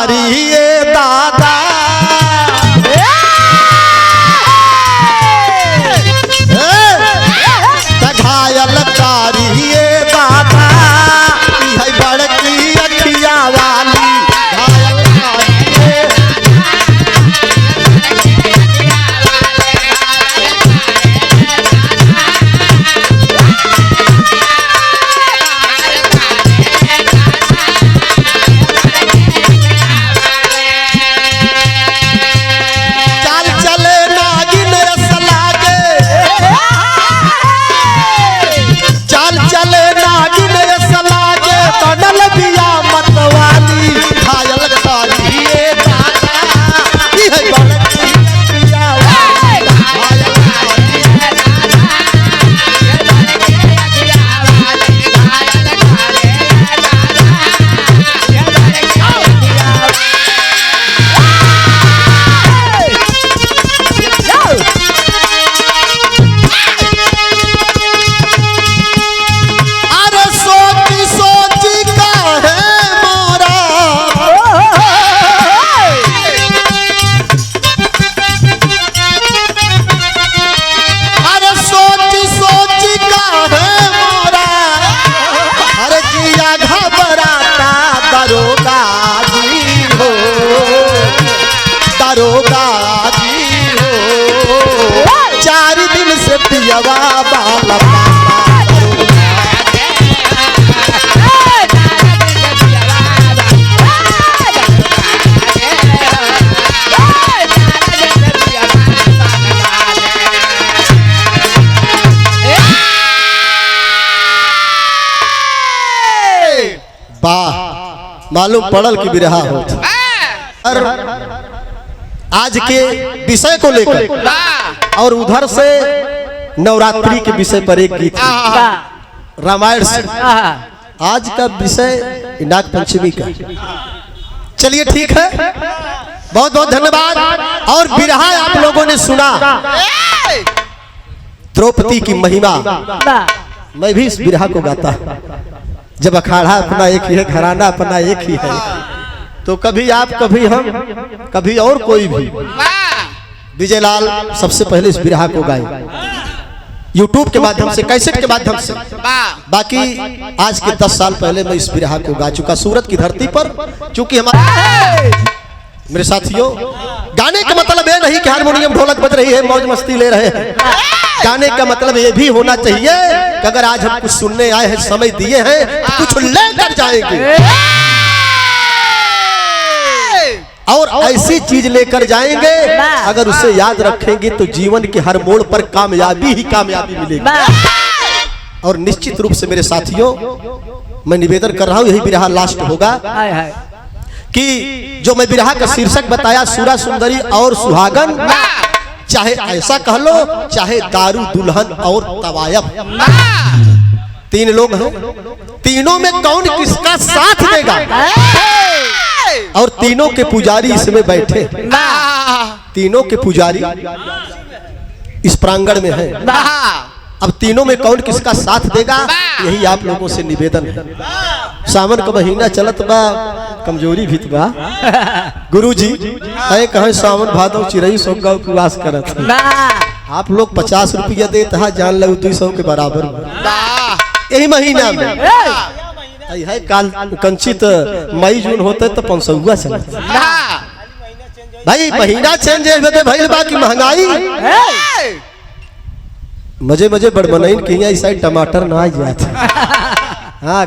कारी ये दादा घायल कारी ये दादा है बड़की अखिया वाली घायल कारी दरोगा जी हो 4 दिन से पियवा बाला वाह मालूम पड़ल की बिरहा हो आज के विषय को लेकर और उधर से नवरात्रि के विषय पर एक गीत रामायण से आज का विषय नाग पंचमी का। चलिए ठीक है, बहुत बहुत धन्यवाद। और बिरहा आप लोगों ने सुना द्रौपदी की महिमा, मैं भी इस बिरहा को गाता। जब अखाड़ा अपना एक ही है, घराना अपना एक ही है, तो कभी आप, कभी हम, कभी और कोई भी। विजय लाल सबसे पहले इस बिरहा को गाए YouTube के माध्यम से, कैसेट के माध्यम से। बाकी आज के 10 साल पहले मैं इस बिरहा को गा चुका सूरत की धरती पर। चूंकि हमारे मेरे साथियों, गाने का मतलब ये नहीं कि हारमोनियम ढोलक बज रही है, मौज मस्ती ले रहे हैं। गाने का मतलब ये भी होना चाहिए कि अगर आज हम कुछ सुनने आए हैं, समय दिए हैं, कुछ लेकर जाएंगे और ऐसी चीज लेकर जाएंगे, अगर उसे याद रखेंगे तो जीवन के हर मोड़ पर कामयाबी ही कामयाबी मिलेगी। और निश्चित रूप से मेरे साथियों, मैं निवेदन कर रहा हूं, यही बिरहा लास्ट होगा कि जो मैं बिरहा का शीर्षक बताया, सूरा सुंदरी और सुहागन, चाहे ऐसा कह लो, चाहे दारू दुल्हन और तवायब, 3 लोग हैं। तीनों में कौन किसका साथ देगा? और तीनों के पुजारी इसमें बैठे, तीनों के पुजारी इस प्रांगण में है। अब तीनों में कौन किसका साथ देगा, यही आप लोगों से निवेदन है। सावन का महीना चलत बा, कमजोरी भी बा। गुरुजी अरे कहे सावन भादो चिरई सो का उपवास करत, आप लोग 50 रुपया देते हैं, जान लो 200 के बराबर यही महीना में है। काल कंचित मई जून होते तो 500 चलता भाई। महीना चेंज है भाई, बाकी महंगाई मजे मजे बड़बनैन की इस साइड टमाटर ना आ जाता। हाँ